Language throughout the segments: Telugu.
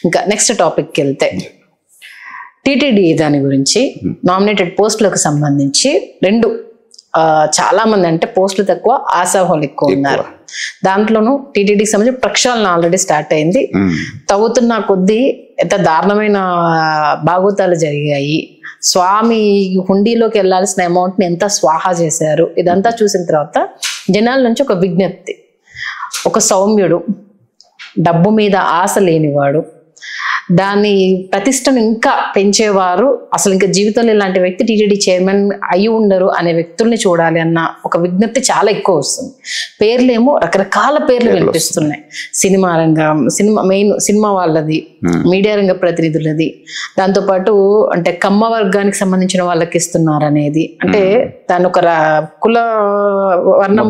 ఇంకా నెక్స్ట్ టాపిక్కి వెళ్తే టీటీడీ దాని గురించి నామినేటెడ్ పోస్టులకు సంబంధించి చాలా మంది అంటే పోస్టులు తక్కువ ఆశావాహులు ఎక్కువ ఉన్నారు. దాంట్లోనూ టీటీడీకి సంబంధించి ప్రక్షాళన ఆల్రెడీ స్టార్ట్ అయింది. తవ్వుతున్న కొద్దీ ఎంత దారుణమైన భాగోతాలు జరిగాయి. స్వామి హుండీలోకి వెళ్లాల్సిన అమౌంట్ ని ఎంత స్వాహా చేశారు. ఇదంతా చూసిన తర్వాత జనాల నుంచి ఒక విజ్ఞప్తి, ఒక సౌమ్యుడు, డబ్బు మీద ఆశ లేనివాడు, దాని ప్రతిష్టను ఇంకా పెంచేవారు, అసలు ఇంకా జీవితంలో ఇలాంటి వ్యక్తి టీటీడీ చైర్మన్ అయి ఉండరు అనే వ్యక్తుల్ని చూడాలి అన్న ఒక విజ్ఞప్తి చాలా ఎక్కువ వస్తుంది. పేర్లేమో రకరకాల పేర్లు వినిపిస్తున్నాయి. సినిమా రంగం, సినిమా వాళ్ళది, మీడియా రంగ ప్రతినిధులది, దాంతోపాటు అంటే కమ్మ వర్గానికి సంబంధించిన వాళ్ళకి ఇస్తున్నారు అనేది, అంటే దాని ఒక కుల వర్ణం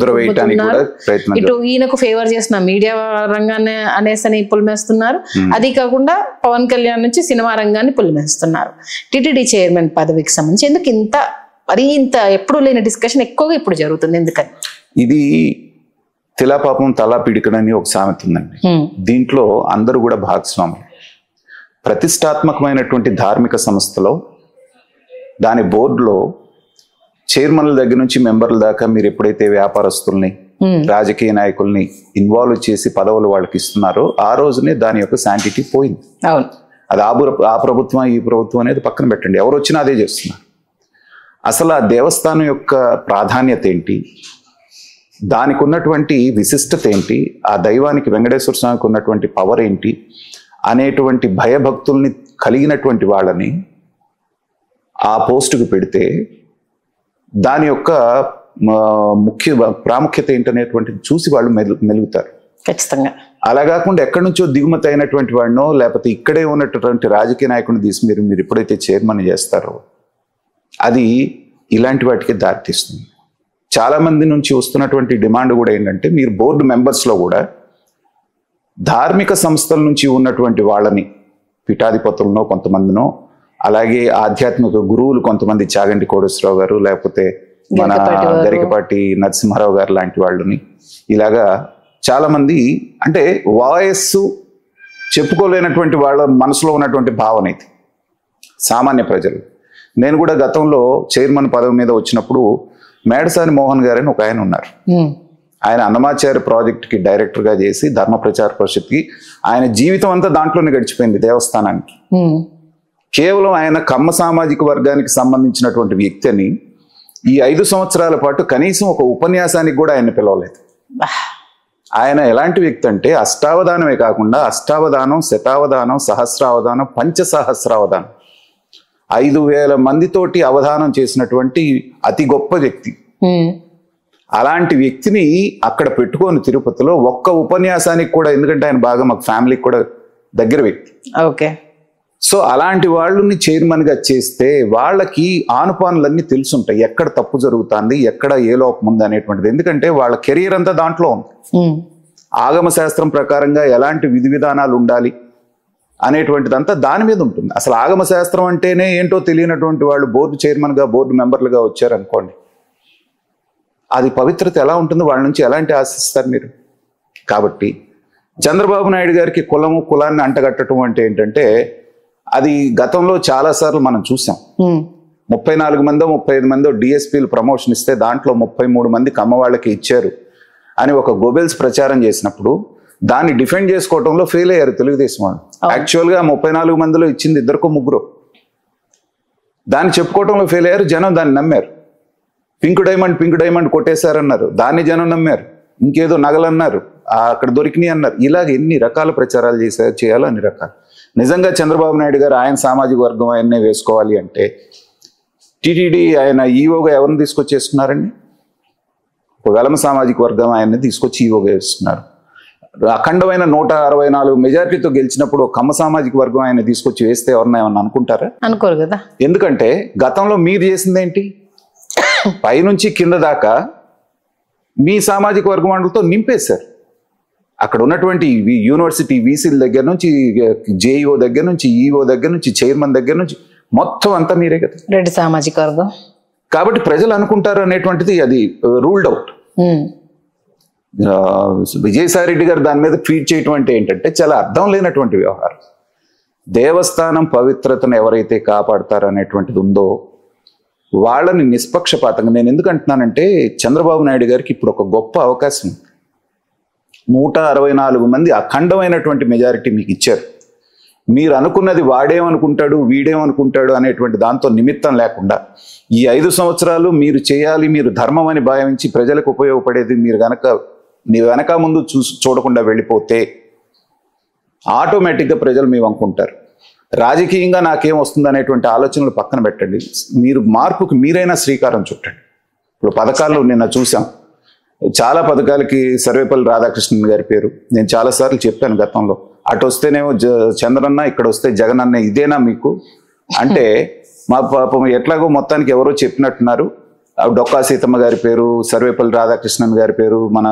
ఇటు ఈయనకు ఫేవర్ చేసిన మీడియా రంగాన్ని అనేసి పులిమేస్తున్నారు. అది కాకుండా పవన్ కళ్యాణ్ నుంచి సినిమా రంగాన్ని పులిమేస్తున్నారు. టీటీడీ చైర్మన్ పదవికి సంబంధించి ఎందుకు ఇంత ఎప్పుడు లేని డిస్కషన్ ఎక్కువగా ఇప్పుడు జరుగుతుంది? ఎందుకని? ఇది తిలాపాపం తలా పిడికడని ఒక సామెత ఉందండి. దీంట్లో అందరూ కూడా భాగస్వాములు. ప్రతిష్టాత్మకమైనటువంటి ధార్మిక సంస్థలో దాని బోర్డులో చైర్మన్ల దగ్గర నుంచి మెంబర్ల దాకా మీరు ఎప్పుడైతే వ్యాపారస్తుల్ని, రాజకీయ నాయకుల్ని ఇన్వాల్వ్ చేసి పదవులు వాళ్ళకి ఇస్తున్నారో ఆ రోజునే దాని యొక్క శాంటిటీ పోయింది. అది ఆ ప్రభుత్వం ఈ ప్రభుత్వం అనేది పక్కన పెట్టండి, ఎవరు వచ్చినా అదే చేస్తున్నారు. అసలు ఆ దేవస్థానం యొక్క ప్రాధాన్యత ఏంటి, దానికి ఉన్నటువంటి విశిష్టత ఏంటి, ఆ దైవానికి వెంకటేశ్వర స్వామికి ఉన్నటువంటి పవర్ ఏంటి అనేటువంటి భయభక్తుల్ని కలిగినటువంటి వాళ్ళని ఆ పోస్టుకు పెడితే దాని యొక్క ప్రాముఖ్యత ఏంటనేటువంటిది చూసి వాళ్ళు మెలుగుతారు ఖచ్చితంగా. అలా కాకుండా ఎక్కడి నుంచో దిగుమతి అయినటువంటి వాడినో లేకపోతే ఇక్కడే ఉన్నటువంటి రాజకీయ నాయకుడిని తీసి మీరు ఎప్పుడైతే చైర్మన్ చేస్తారో అది ఇలాంటి వాటికి దారితీస్తుంది. చాలా మంది నుంచి వస్తున్నటువంటి డిమాండ్ కూడా ఏంటంటే మీరు బోర్డు మెంబర్స్లో కూడా ధార్మిక సంస్థల నుంచి ఉన్నటువంటి వాళ్ళని, పీఠాధిపతులనో కొంతమందినో, అలాగే ఆధ్యాత్మిక గురువులు కొంతమంది, చాగంటి కోటేశ్వరరావు గారు, లేకపోతే మన గరికపాటి నరసింహారావు గారు లాంటి వాళ్ళని, ఇలాగా చాలా మంది, అంటే వాయస్సు చెప్పుకోలేనటువంటి వాళ్ళ మనసులో ఉన్నటువంటి భావన ఇది సామాన్య ప్రజలు. నేను కూడా గతంలో చైర్మన్ పదవి మీద వచ్చినప్పుడు మేడసాని మోహన్ గారని ఒక ఆయన ఉన్నారు. ఆయన అన్నమాచార్య ప్రాజెక్ట్కి డైరెక్టర్గా చేసి ధర్మ ప్రచార పరిషత్కి ఆయన జీవితం అంతా దాంట్లోనే గడిచిపోయింది దేవస్థానానికి. కేవలం ఆయన కమ్మ సామాజిక వర్గానికి సంబంధించినటువంటి వ్యక్తి అని ఈ 5 సంవత్సరాల పాటు కనీసం ఒక ఉపన్యాసానికి కూడా ఆయన పిలవలేదు. ఆయన ఎలాంటి వ్యక్తి అంటే అష్టావధానమే కాకుండా అష్టావధానం, శతావధానం, సహస్రావధానం, పంచసహస్రావధానం 5,000 మందితోటి అవధానం చేసినటువంటి అతి గొప్ప వ్యక్తి. అలాంటి వ్యక్తిని అక్కడ పెట్టుకొని తిరుపతిలో ఒక్క ఉపన్యాసానికి కూడా, ఎందుకంటే ఆయన బాగా మాకు ఫ్యామిలీకి కూడా దగ్గర వ్యక్తి. ఓకే. సో అలాంటి వాళ్ళని చైర్మన్గా చేస్తే వాళ్ళకి ఆనుపానులన్నీ తెలుసుంటాయి, ఎక్కడ తప్పు జరుగుతుంది, ఎక్కడ ఏ లోపం ఉంది అనేటువంటిది. ఎందుకంటే వాళ్ళ కెరీర్ అంతా దాంట్లో ఉంది. ఆగమ శాస్త్రం ప్రకారంగా ఎలాంటి విధి విధానాలు ఉండాలి అనేటువంటిదంతా దాని మీద ఉంటుంది. అసలు ఆగమ శాస్త్రం అంటేనే ఏంటో తెలియనటువంటి వాళ్ళు బోర్డు చైర్మన్గా, బోర్డు మెంబర్లుగా వచ్చారనుకోండి, అది పవిత్రత ఎలా ఉంటుందో, వాళ్ళ నుంచి ఎలాంటి ఆశిస్తారు మీరు? కాబట్టి చంద్రబాబు నాయుడు గారికి కులాన్ని అంటగట్టడం అంటే ఏంటంటే, అది గతంలో చాలాసార్లు మనం చూసాం. 34 మందో 35 మందో డిఎస్పీలు ప్రమోషన్ ఇస్తే దాంట్లో 33 మంది కమ్మ వాళ్ళకి ఇచ్చారు అని ఒక గోబెల్స్ ప్రచారం చేసినప్పుడు దాన్ని డిఫెండ్ చేసుకోవడంలో ఫెయిల్ అయ్యారు తెలుగుదేశం వాళ్ళు. యాక్చువల్గా 34 మందిలో ఇచ్చింది 2-3. దాన్ని చెప్పుకోవడంలో ఫెయిల్ అయ్యారు. జనం దాన్ని నమ్మారు. పింక్ డైమండ్ కొట్టేశారన్నారు, దాన్ని జనం నమ్మారు. ఇంకేదో నగలన్నారు, అక్కడ దొరికినాయి అన్నారు. ఇలాగ ఎన్ని రకాల ప్రచారాలు చేయాలో అన్ని రకాలు. నిజంగా చంద్రబాబు నాయుడు గారు ఆయన సామాజిక వర్గం ఆయన్నే వేసుకోవాలి అంటే టీటీడీ ఆయన ఈవోగా ఎవరిని తీసుకొచ్చేస్తున్నారండి? ఒక వెలమ సామాజిక వర్గం ఆయన్ని తీసుకొచ్చి ఈవోగా వేస్తున్నారు. అఖండమైన 164 మెజారిటీతో గెలిచినప్పుడు కమ్మ సామాజిక వర్గం ఆయన తీసుకొచ్చి వేస్తే ఎవరన్నా ఏమన్నా అనుకుంటారా? అనుకోరు కదా. ఎందుకంటే గతంలో మీరు చేసింది ఏంటి? పైనుంచి కింద దాకా మీ సామాజిక వర్గం వాళ్ళతో నింపేశారు. అక్కడ ఉన్నటువంటి యూనివర్సిటీ వీసీల దగ్గర నుంచి, జేఈఓ దగ్గర నుంచి, ఈఓ దగ్గర నుంచి, చైర్మన్ దగ్గర నుంచి మొత్తం అంతా మీరే కదా, రెడ్డి సామాజిక వర్గం. కాబట్టి ప్రజలు అనుకుంటారు అనేటువంటిది అది రూల్డ్ అవుట్. విజయసాయి రెడ్డి గారు దాని మీద ట్వీట్ చేయటం అంటే ఏంటంటే చాలా అర్థం లేనటువంటి వ్యవహారం. దేవస్థానం పవిత్రతను ఎవరైతే కాపాడతారో అనేటువంటిది ఉందో వాళ్ళని నిష్పక్షపాతంగా, నేను ఎందుకు అంటున్నానంటే చంద్రబాబు నాయుడు గారికి ఇప్పుడు ఒక గొప్ప అవకాశం, 164 మంది అఖండమైనటువంటి మెజారిటీ మీకు ఇచ్చారు. మీరు అనుకున్నది వాడేమనుకుంటాడు వీడేమనుకుంటాడు అనేటువంటి దాంతో నిమిత్తం లేకుండా ఈ 5 సంవత్సరాలు మీరు చేయాలి, మీరు ధర్మం అని భావించి ప్రజలకు ఉపయోగపడేది మీరు వెనక ముందు చూడకుండా వెళ్ళిపోతే ఆటోమేటిక్గా ప్రజలు మీ వంకుంటారు. రాజకీయంగా నాకేం వస్తుంది అనేటువంటి ఆలోచనలు పక్కన పెట్టండి, మీరు మార్పుకి మీరైనా శ్రీకారం చుట్టండి. ఇప్పుడు పథకాలు నిన్న చూసాం, చాలా పథకాలకి సర్వేపల్లి రాధాకృష్ణన్ గారి పేరు నేను చాలాసార్లు చెప్పాను గతంలో. అటు వస్తేనేమో చంద్రన్న, ఇక్కడ వస్తే జగన్ అన్న, ఇదేనా మీకు అంటే? మా పాపం ఎట్లాగో మొత్తానికి ఎవరో చెప్పినట్టున్నారు. డొక్కా సీతమ్మ గారి పేరు, సర్వేపల్లి రాధాకృష్ణన్ గారి పేరు, మన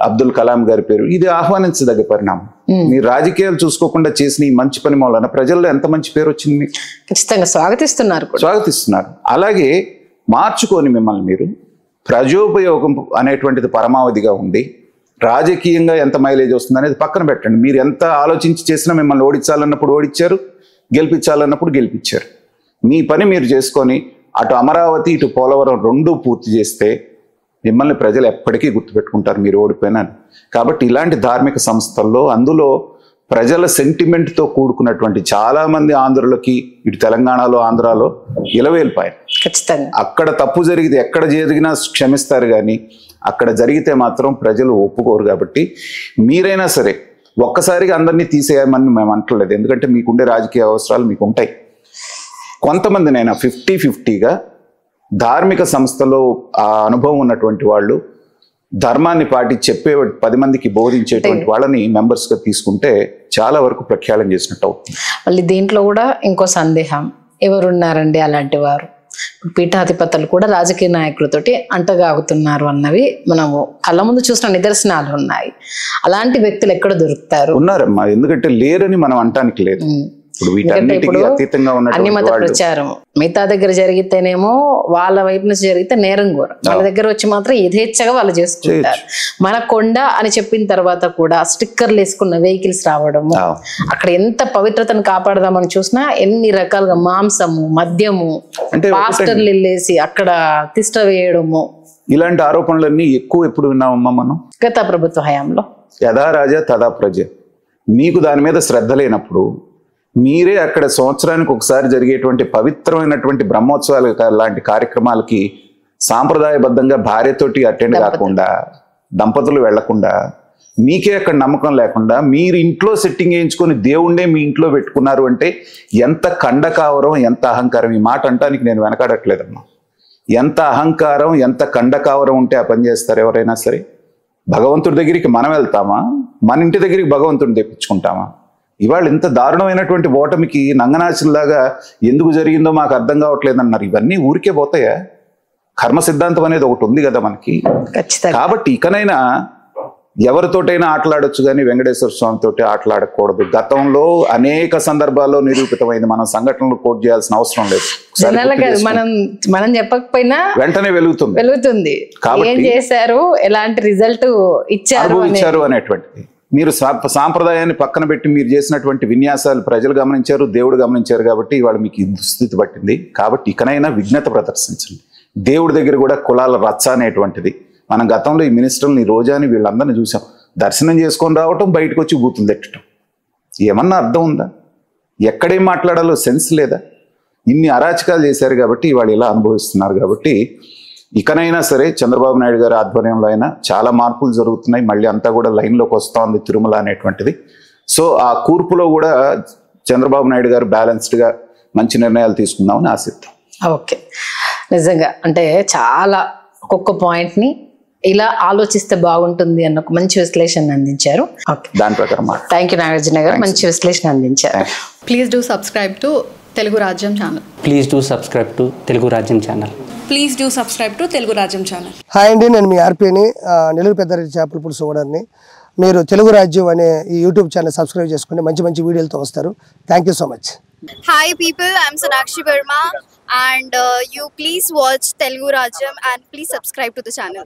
అబ్దుల్ కలాం గారి పేరు, ఇది ఆహ్వానించదగ్గ పరిణామం. మీరు రాజకీయాలు చూసుకోకుండా చేసిన ఈ మంచి పని వలన ప్రజల్లో ఎంత మంచి పేరు వచ్చింది మీకు. ఖచ్చితంగా స్వాగతిస్తున్నారు. అలాగే మార్చుకొని మిమ్మల్ని మీరు ప్రజోపయోగం అనేటువంటిది పరమావధిగా ఉంది. రాజకీయంగా ఎంత మైలేజ్ వస్తుంది అనేది పక్కన పెట్టండి. మీరు ఎంత ఆలోచించి చేసినా మిమ్మల్ని ఓడించాలన్నప్పుడు ఓడించారు, గెలిపించాలన్నప్పుడు గెలిపించారు. మీ పని మీరు చేసుకొని అటు అమరావతి ఇటు పోలవరం 2 పూర్తి చేస్తే మిమ్మల్ని ప్రజలు ఎప్పటికీ గుర్తుపెట్టుకుంటారు మీరు ఓడిపోయినా. కాబట్టి ఇలాంటి ధార్మిక సంస్థల్లో, అందులో ప్రజల సెంటిమెంట్తో కూడుకున్నటువంటి చాలా మంది ఆంధ్రులకి, ఇటు తెలంగాణలో ఆంధ్రాలో ఇలవేల్పాయి. ఖచ్చితంగా అక్కడ తప్పు జరిగితే ఎక్కడ జరిగినా క్షమిస్తారు, కానీ అక్కడ జరిగితే మాత్రం ప్రజలు ఒప్పుకోరు. కాబట్టి మీరైనా సరే ఒక్కసారిగా అందరినీ తీసేయమని మేము అంటలేదు, ఎందుకంటే మీకుండే రాజకీయ అవసరాలు మీకు ఉంటాయి. కొంతమందినైనా 50-50గా ధార్మిక సంస్థలో ఆ అనుభవం ఉన్నటువంటి వాళ్ళు, ధర్మాన్ని పాటి చెప్పే 10 మందికి బోధించేటువంటి వాళ్ళని మెంబర్స్గా తీసుకుంటే చాలా వరకు ప్రఖ్యాళన చేసినట్టు అవుతుంది. మళ్ళీ దీంట్లో కూడా ఇంకో సందేహం, ఎవరున్నారండి అలాంటి వారు? పీఠాధిపతులు కూడా రాజకీయ నాయకులతోటి అంటగాగుతున్నారు అన్నవి మనము కళ్ళ ముందు చూసిన నిదర్శనాలు ఉన్నాయి. అలాంటి వ్యక్తులు ఎక్కడ దొరుకుతారు? ఉన్నారమ్మా, ఎందుకంటే లేరని మనం అంటానికి లేదు. ఇప్పుడు అన్ని మత ప్రచారం మిగతా దగ్గర జరిగితేనేమో వాళ్ళ వైపు నుంచి జరిగితే నేరం కూడా, వాళ్ళ దగ్గర వచ్చి మాత్రం యథేచ్ఛగా వాళ్ళు చేసుకుంటారు. మన కొండ అని చెప్పిన తర్వాత కూడా స్టిక్కర్లు వేసుకున్న వెహికల్స్ రావడము, అక్కడ ఎంత పవిత్రతను కాపాడదామని చూసినా ఎన్ని రకాలుగా మాంసము, మద్యము, పాస్టర్లు వెళ్ళేసి అక్కడ తిష్ట వేయడము, ఇలాంటి ఆరోపణలన్నీ ఎక్కువ ఎప్పుడు విన్నామమ్మా మనం గత ప్రభుత్వ హయాంలో. యథా రాజా తదా ప్రజ. మీకు దాని మీద శ్రద్ధ లేనప్పుడు మీరే అక్కడ సంవత్సరానికి ఒకసారి జరిగేటువంటి పవిత్రమైనటువంటి బ్రహ్మోత్సవాలు లాంటి కార్యక్రమాలకి సాంప్రదాయబద్ధంగా భార్యతోటి అటెండ్ కాకుండా, దంపతులు వెళ్లకుండా, మీకే అక్కడ నమ్మకం లేకుండా మీరు ఇంట్లో సెట్టింగ్ వేయించుకొని దేవుణ్ణే మీ ఇంట్లో పెట్టుకున్నారు అంటే ఎంత కండకావరం, ఎంత అహంకారం. ఈ మాట అంటానికి నేను వెనకాడట్లేదమ్మా. ఎంత అహంకారం, ఎంత కండకావరం ఉంటే ఆ పని చేస్తారు ఎవరైనా సరే. భగవంతుడి దగ్గరికి మనం వెళ్తామా? మన ఇంటి దగ్గరికి భగవంతుడిని తెప్పించుకుంటామా? ఇవాళ ఇంత దారుణమైనటువంటి ఓటమికి నంగనాచులాగా ఎందుకు జరిగిందో మాకు అర్థం కావట్లేదు అన్నారు. ఇవన్నీ ఊరికే పోతాయా? కర్మ సిద్ధాంతం అనేది ఒకటి ఉంది కదా మనకి. కాబట్టి ఇకనైనా ఎవరితోటైనా ఆటలాడొచ్చు, కానీ వెంకటేశ్వర స్వామి తోటి ఆటలాడకూడదు. గతంలో అనేక సందర్భాల్లో నిరూపితమైంది. మనం సంఘటనలు కోట్ చేయాల్సిన అవసరం లేదు. మనం చెప్పకపోయినా వెంటనే వెలుగుతుంది. ఏం చేశారు, ఎలాంటి రిజల్ట్ ఇచ్చారు అనేటువంటిది. మీరు సాంప్రదాయాన్ని పక్కన పెట్టి మీరు చేసినటువంటి విన్యాసాలు ప్రజలు గమనించారు, దేవుడు గమనించారు. కాబట్టి ఇవాళ మీకు ఈ దుస్థితి పట్టింది. కాబట్టి ఇకనైనా విజ్ఞత ప్రదర్శించండి. దేవుడి దగ్గర కూడా కులాల రచ్చ అనేటువంటిది, మనం గతంలో ఈ మినిస్టర్ని, రోజాని, వీళ్ళందరినీ చూసాం. దర్శనం చేసుకొని రావటం, బయటకు వచ్చి బూతులు తెట్టడం, ఏమన్నా అర్థం ఉందా? ఎక్కడేం మాట్లాడాలో సెన్స్ లేదా? ఇన్ని అరాచకాలు చేశారు కాబట్టి ఇవాళ ఇలా అనుభవిస్తున్నారు. కాబట్టి ఇకనైనా సరే చంద్రబాబు నాయుడు గారి ఆధ్వర్యంలో అయినా చాలా మార్పులు జరుగుతున్నాయి. మళ్ళీ అంతా కూడా లైన్లోకి వస్తూ ఉంది తిరుమల అనేటువంటిది. సో ఆ కూర్పులో కూడా చంద్రబాబు నాయుడు గారు బ్యాలెన్స్డ్గా మంచి నిర్ణయాలు తీసుకుందామని ఆశిద్దాం. ఓకే, నిజంగా అంటే చాలా ఒక్కొక్క పాయింట్ని ఇలా ఆలోచిస్తే బాగుంటుంది అన్న ఒక మంచి విశ్లేషణ అందించారు. దాని ప్రకారం థ్యాంక్ యూ నాగార్జున గారు, మంచి విశ్లేషణ అందించారు. Please do subscribe to Telugu Rajyam channel. Please do subscribe to Telugu Rajyam channel. Please do subscribe to Telugu Rajyam channel. Hi అండి, నేను మీ ఆర్పీని, నెల్లూరు పెద్దారెడ్డి చేపల పులుసు ఓనర్ని. మీరు తెలుగు రాజ్యం అనే ఈ యూట్యూబ్ ఛానల్ సబ్స్క్రైబ్ చేసుకుని మంచి మంచి వీడియోలతో వస్తారు. Thank you so much. Hi people, I'm Sonakshi Verma and you please watch Telugu Rajyam and please subscribe to the channel.